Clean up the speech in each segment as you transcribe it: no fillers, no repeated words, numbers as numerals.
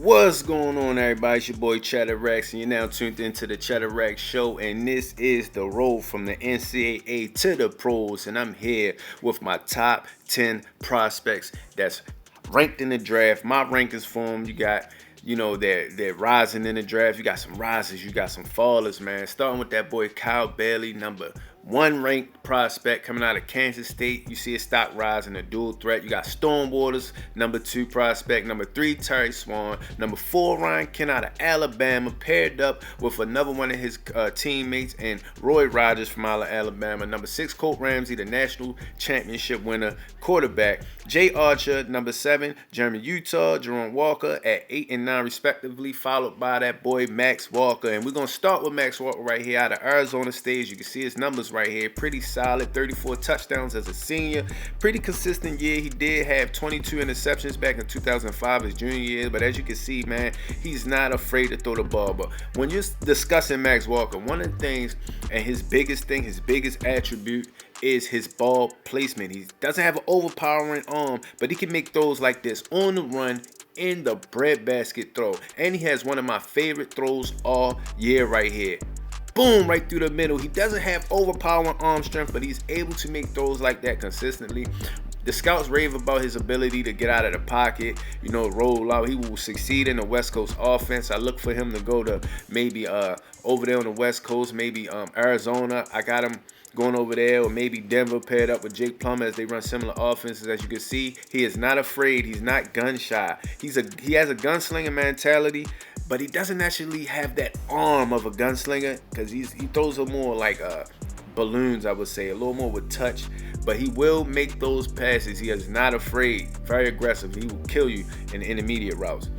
What's going on, everybody? It's your boy Cheddar Rex, and you're now tuned into the Cheddar Rex Show. And this is the road from the NCAA to the pros. And I'm here with my top 10 prospects that's ranked in the draft. My rankings for them, you got, they're rising in the draft. You got some risers, you got some fallers, man. Starting with that boy Kyle Bailey, number 1 ranked prospect coming out of Kansas State. You see his stock rising, a dual threat. You got Stormwaters, number 2 prospect. Number 3, Terry Swan. Number 4, Ryan Kent out of Alabama, paired up with another one of his teammates and Roy Rogers from out of Alabama. Number 6, Colt Ramsey, the national championship winner quarterback. Jay Archer, number 7, Jeremy Utah, Jerome Walker at 8 and 9 respectively, followed by that boy Max Walker. And we're going to start with Max Walker right here out of Arizona State. You can see his numbers right here, pretty solid. 34 touchdowns as a senior, pretty consistent year. He did have 22 interceptions back in 2005, his junior year, but as you can see, man, he's not afraid to throw the ball. But when you're discussing Max Walker, one of the things and his biggest attribute is his ball placement. He doesn't have an overpowering arm, but he can make throws like this on the run, in the breadbasket throw. And he has one of my favorite throws all year right here. Boom, right through the middle. He doesn't have overpowering arm strength, but he's able to make throws like that consistently. The scouts rave about his ability to get out of the pocket, roll out. He will succeed in the West Coast offense. I look for him to go to maybe over there on the West Coast, maybe Arizona. I got him going over there, or maybe Denver paired up with Jake Plummer as they run similar offenses. As you can see, he is not afraid. He's not gun shy. He has a gunslinger mentality, but he doesn't actually have that arm of a gunslinger because he throws a more like balloons, I would say, a little more with touch. But he will make those passes. He is not afraid. Very aggressive. He will kill you in the intermediate routes.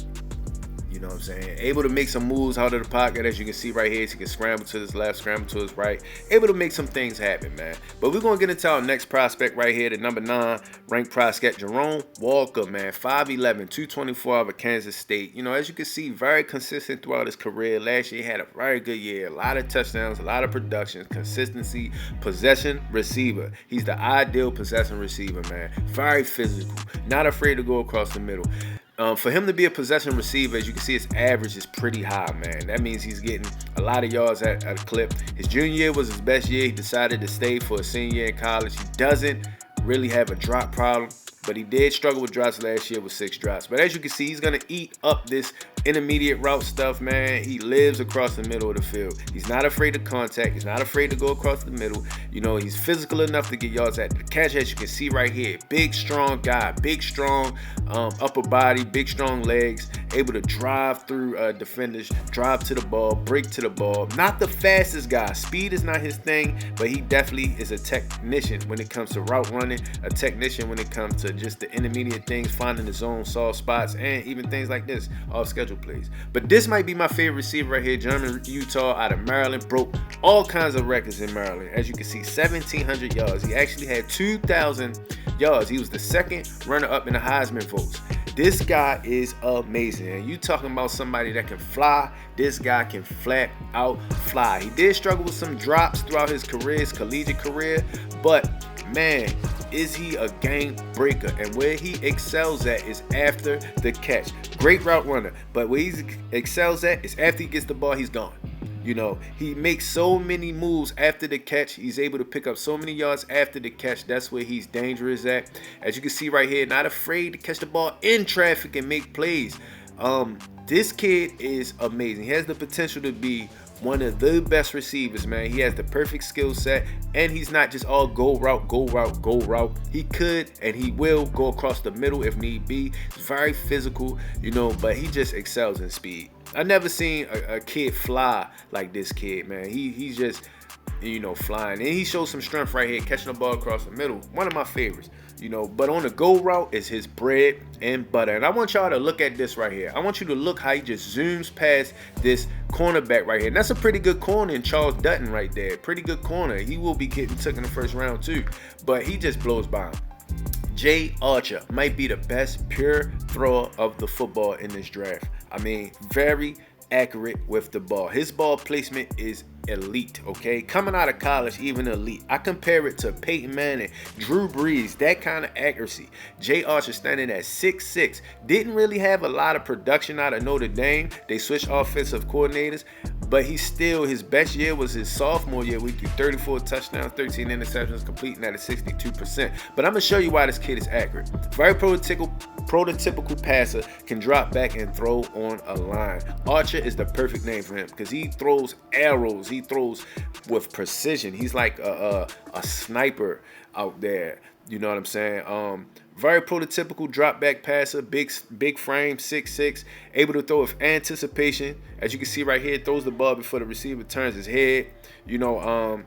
You know what I'm saying? Able to make some moves out of the pocket, as you can see right here. He can scramble to his left, scramble to his right. Able to make some things happen, man. But we're going to get into our next prospect right here, the number 9 ranked prospect, Jerome Walker, man. 5'11", 224 out of Kansas State. As you can see, very consistent throughout his career. Last year, he had a very good year. A lot of touchdowns, a lot of production, consistency, possession receiver. He's the ideal possession receiver, man. Very physical. Not afraid to go across the middle. For him to be a possession receiver, as you can see, his average is pretty high, man. That means he's getting a lot of yards at a clip. His junior year was his best year. He decided to stay for a senior year in college. He doesn't really have a drop problem, but he did struggle with drops last year with 6 drops. But as you can see, he's going to eat up this intermediate route stuff, man. He lives across the middle of the field. He's not afraid of contact. He's not afraid to go across the middle. He's physical enough to get yards at the catch, as you can see right here. Big, strong guy. Big, strong upper body. Big, strong legs. Able to drive through defenders, drive to the ball, break to the ball. Not the fastest guy. Speed is not his thing, but he definitely is a technician when it comes to route running, a technician when it comes to just the intermediate things, finding his own soft spots, and even things like this, off schedule plays. But this might be my favorite receiver right here, Jeremy Utah out of Maryland. Broke all kinds of records in Maryland. As you can see, 1,700 yards. He actually had 2,000 yards. He was the second runner-up in the Heisman votes. This guy is amazing. And you talking about somebody that can fly, this guy can flat out fly. He did struggle with some drops throughout his career, his collegiate career, but man, is he a game breaker. And where he excels at is after the catch. Great route runner, but where he excels at is after he gets the ball, he's gone. He makes so many moves after the catch. He's able to pick up so many yards after the catch. That's where he's dangerous at. As you can see right here, not afraid to catch the ball in traffic and make plays. This kid is amazing. He has the potential to be one of the best receivers, man. He has the perfect skill set, and he's not just all go route, go route, go route. He could and he will go across the middle if need be. He's very physical, but he just excels in speed. I've never seen a kid fly like this kid, man. He's just, flying. And he shows some strength right here, catching the ball across the middle. One of my favorites, But on the go route is his bread and butter. And I want y'all to look at this right here. I want you to look how he just zooms past this cornerback right here. And that's a pretty good corner in Charles Dutton right there. Pretty good corner. He will be getting took in the first round too. But he just blows by him. Jay Archer might be the best pure thrower of the football in this draft. I mean, very accurate with the ball. His ball placement is elite, okay? Coming out of college, even elite. I compare it to Peyton Manning, Drew Brees, that kind of accuracy. Jay Archer standing at 6'6", didn't really have a lot of production out of Notre Dame. They switched offensive coordinators, but his best year was his sophomore year. We threw 34 touchdowns, 13 interceptions, completing at a 62%. But I'm going to show you why this kid is accurate. Very prototypical passer, can drop back and throw on a line. Archer is the perfect name for him because he throws arrows. He throws with precision. He's like a sniper out there. You know what I'm saying? Very prototypical drop back passer, big frame, 6'6", able to throw with anticipation. As you can see right here, throws the ball before the receiver turns his head. You know,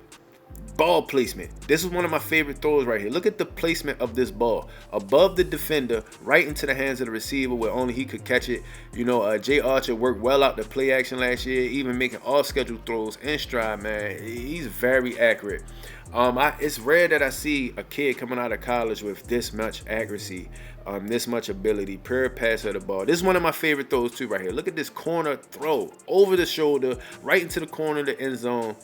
ball placement. This is one of my favorite throws right here. Look at the placement of this ball. Above the defender, right into the hands of the receiver where only he could catch it. You know, Jay Archer worked well out the play action last year, even making off-schedule throws in stride, man. He's very accurate. It's rare that I see a kid coming out of college with this much accuracy, this much ability, pure passer of the ball. This is one of my favorite throws too right here. Look at this corner throw, over the shoulder, right into the corner of the end zone.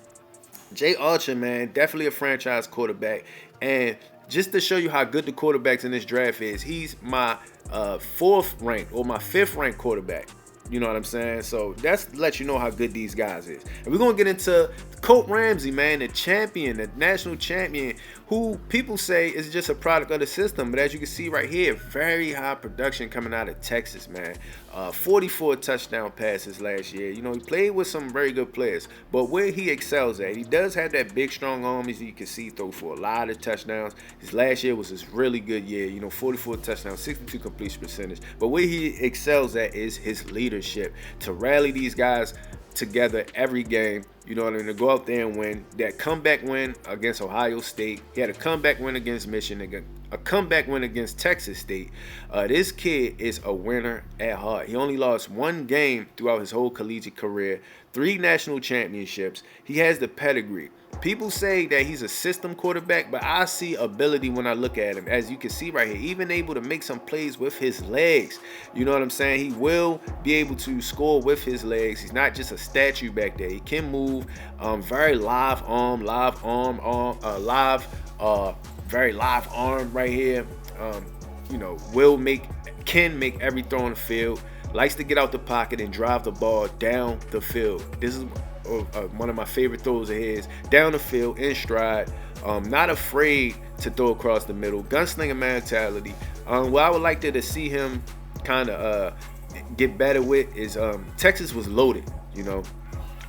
Jay Archer, man, definitely a franchise quarterback. And just to show you how good the quarterbacks in this draft is, he's my 4th ranked or my 5th ranked quarterback. You know what I'm saying? So that's let you know how good these guys is. And we're going to get into Colt Ramsey, man, the champion, the national champion, who people say is just a product of the system. But as you can see right here, very high production coming out of Texas, man. 44 touchdown passes last year. You know, he played with some very good players. But where he excels at, he does have that big, strong arm, as you can see, throw for a lot of touchdowns. His last year was his really good year. You know, 44 touchdowns, 62 completion percentage. But where he excels at is his leadership. To rally these guys together every game, you know what I mean, to go out there and win. That comeback win against Ohio State. He had a comeback win against Michigan, a comeback win against Texas State. This kid is a winner at heart. He only lost 1 game throughout his whole collegiate career, 3 national championships. He has the pedigree. People say that he's a system quarterback, but I see ability when I look at him. As you can see right here, even able to make some plays with his legs. You know what I'm saying? He will be able to score with his legs. He's not just a statue back there. He can move. Very live arm, very live arm right here. You know, can make every throw on the field. Likes to get out the pocket and drive the ball down the field. This is one of my favorite throws of his. Down the field, in stride. Not afraid to throw across the middle. Gunslinger mentality. What I would like to see him kind of get better with is Texas was loaded, you know.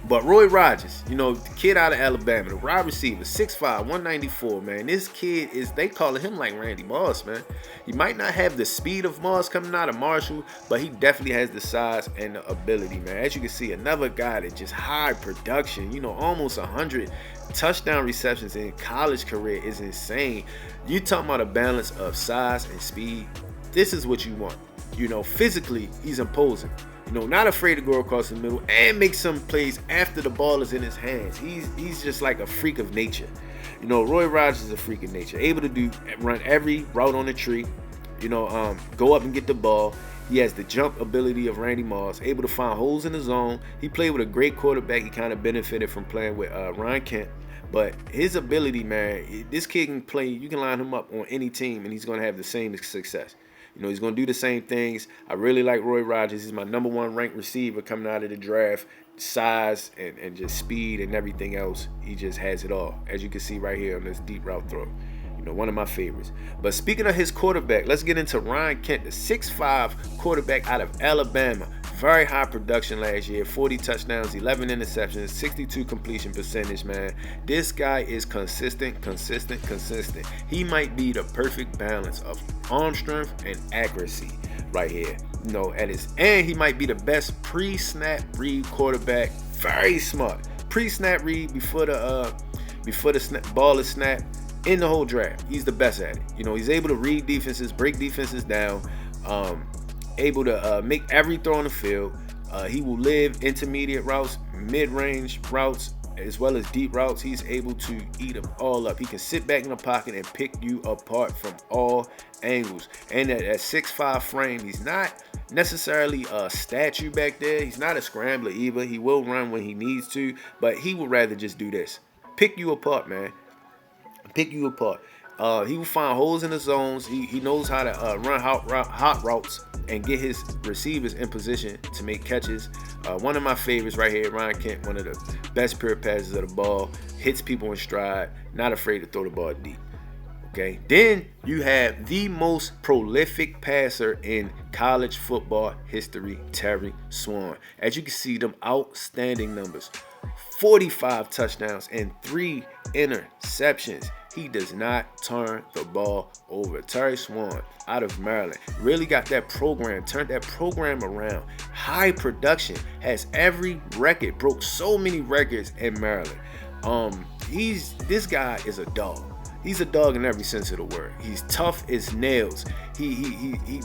But Roy Rogers, you know, the kid out of Alabama, the wide receiver, 6'5", 194, man. This kid they calling him like Randy Moss, man. He might not have the speed of Moss coming out of Marshall, but he definitely has the size and the ability, man. As you can see, another guy that just high production, you know, almost 100 touchdown receptions in college career is insane. You talking about a balance of size and speed. This is what you want. You know, physically, he's imposing. You know, not afraid to go across the middle and make some plays after the ball is in his hands. He's just like a freak of nature. You know, Roy Rogers is a freak of nature. Able to run every route on the tree. You know, go up and get the ball. He has the jump ability of Randy Moss. Able to find holes in the zone. He played with a great quarterback. He kind of benefited from playing with Ryan Kent. But his ability, man, this kid can play. You can line him up on any team, and he's going to have the same success. You know, he's going to do the same things. I really like Roy Rogers. He's my #1 ranked receiver coming out of the draft. Size and just speed and everything else. He just has it all. As you can see right here on this deep route throw. You know, one of my favorites. But speaking of his quarterback, let's get into Ryan Kent, the 6'5" quarterback out of Alabama. Very high production last year, 40 touchdowns, 11 interceptions, 62 completion percentage, man. This guy is consistent. He might be the perfect balance of arm strength and accuracy right here. You know, and he might be the best pre-snap read quarterback. Very smart. Pre-snap read before the ball is snapped in the whole draft. He's the best at it. You know, he's able to read defenses, break defenses down. Able to make every throw on the field. He will live intermediate routes, mid-range routes, as well as deep routes. He's able to eat them all up. He can sit back in the pocket and pick you apart from all angles. And at 6'5" frame, he's not necessarily a statue back there. He's not a scrambler either. He will run when he needs to, but he would rather just do this. Pick you apart, man. Pick you apart. He will find holes in the zones. He knows how to run hot routes and get his receivers in position to make catches. One of my favorites right here, Ryan Kent, one of the best pure passes of the ball. Hits people in stride. Not afraid to throw the ball deep. Okay. Then you have the most prolific passer in college football history, Terry Swan. As you can see, them outstanding numbers. 45 touchdowns and 3 interceptions. He does not turn the ball over. Terry Swan out of Maryland really got that program, turned that program around. High production, has every record, broke so many records in Maryland. This guy is a dog. He's a dog in every sense of the word. He's tough as nails. He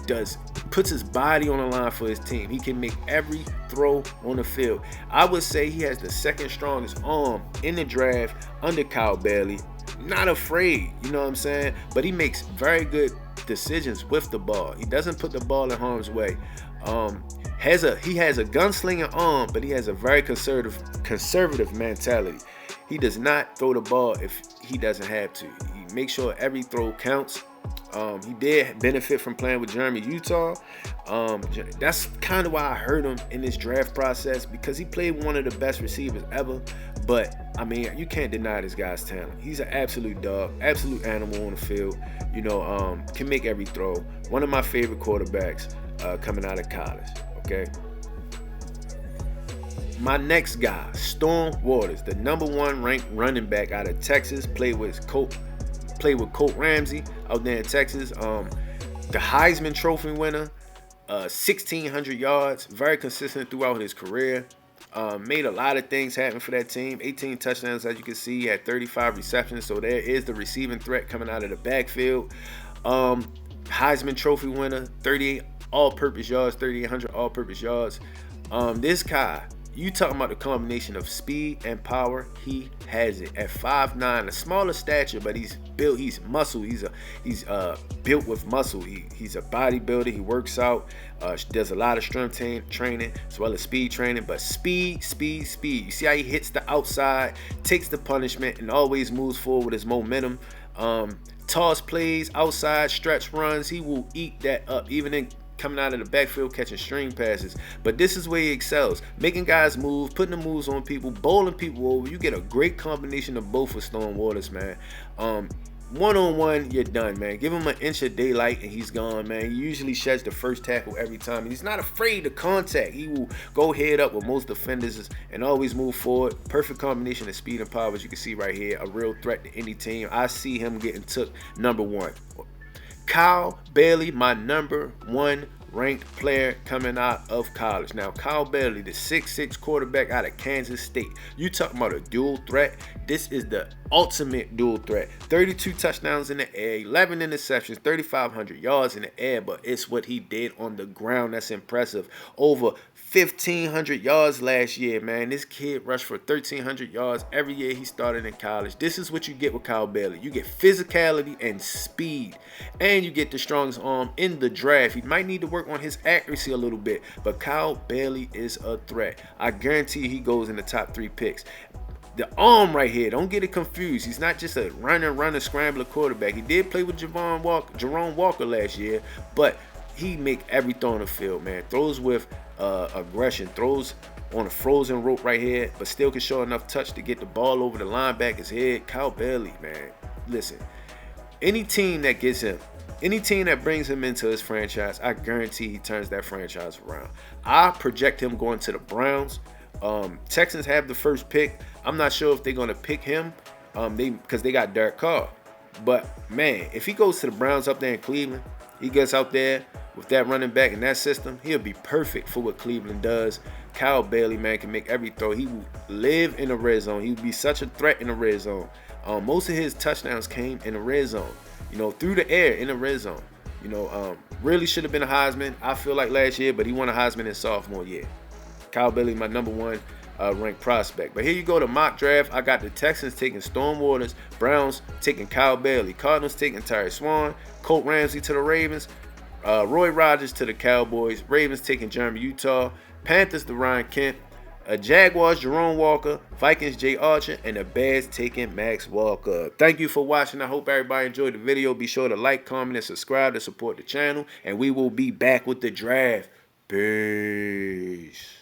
puts his body on the line for his team. He can make every throw on the field. I would say he has the second strongest arm in the draft under Kyle Bailey. Not afraid, you know what I'm saying? But he makes very good decisions with the ball. He doesn't put the ball in harm's way. He has a gunslinging arm, but he has a very conservative mentality. He does not throw the ball if he doesn't have to. He makes sure every throw counts. He did benefit from playing with Jeremy Utah. That's kind of why I heard him in this draft process, because he played one of the best receivers ever. But I mean, you can't deny this guy's talent. He's an absolute dog, absolute animal on the field. You know, can make every throw. One of my favorite quarterbacks coming out of college. Okay. My next guy, Storm Waters, the #1 ranked running back out of Texas, played with Colt Ramsey out there in Texas. The Heisman Trophy winner, 1,600 yards, very consistent throughout his career. Made a lot of things happen for that team. 18 touchdowns, as you can see, had 35 receptions. So there is the receiving threat coming out of the backfield. Heisman Trophy winner, 38 all-purpose yards, 3,800 all-purpose yards. This guy, you talking about the combination of speed and power, he has it. At 5'9", a smaller stature, but he's built, he's muscle, he's built with muscle. He's a bodybuilder, he works out, does a lot of strength training as well as speed training, but speed. You see how he hits the outside, takes the punishment, and always moves forward with his momentum. Toss plays, outside stretch runs, he will eat that up, even in coming out of the backfield, catching string passes. But this is where he excels, making guys move, putting the moves on people, bowling people over. You get a great combination of both with Storm Waters, man. One-on-one, you're done, man. Give him an inch of daylight and he's gone, man. He usually sheds the first tackle every time. He's not afraid to contact. He will go head up with most defenders and always move forward. Perfect combination of speed and power, as you can see right here. A real threat to any team. I see him getting took #1. Kyle Bailey, my #1 ranked player coming out of college. Now, Kyle Bailey, the 6'6" quarterback out of Kansas State. You talking about a dual threat? This is the ultimate dual threat. 32 touchdowns in the air, 11 interceptions, 3,500 yards in the air, but it's what he did on the ground that's impressive. Over 1,500 yards last year, man. This kid rushed for 1,300 yards every year he started in college. This is what you get with Kyle Bailey. You get physicality and speed, and you get the strongest arm in the draft. He might need to work on his accuracy a little bit, but Kyle Bailey is a threat. I guarantee you he goes in the top 3 picks. The arm right here, don't get it confused. He's not just a runner, scrambler quarterback. He did play with Jerome Walker last year, but he make every throw on the field, man. Throws with aggression, throws on a frozen rope right here, but still can show enough touch to get the ball over the linebacker's head. Kyle Bailey, man, listen, any team that gets him, any team that brings him into his franchise, I guarantee he turns that franchise around. I project him going to the Browns. Texans have the first pick. I'm not sure if they're going to pick him because they got Derek Carr. But, man, if he goes to the Browns up there in Cleveland, he gets out there with that running back in that system, he'll be perfect for what Cleveland does. Kyle Bailey, man, can make every throw. He will live in the red zone. He will be such a threat in the red zone. Most of his touchdowns came in the red zone, you know, through the air in the red zone. You know, really should have been a Heisman, I feel like, last year, but he won a Heisman in sophomore year. Kyle Bailey, my #1 ranked prospect. But here you go to mock draft. I got the Texans taking Storm Waters, Browns taking Kyle Bailey, Cardinals taking Terry Swan, Colt Ramsey to the Ravens. Roy Rogers to the Cowboys. Ravens taking Jeremy Utah. Panthers to Ryan Kemp. Jaguars, Jerome Walker. Vikings, Jay Archer. And the Bears taking Max Walker. Thank you for watching. I hope everybody enjoyed the video. Be sure to like, comment, and subscribe to support the channel. And we will be back with the draft. Peace.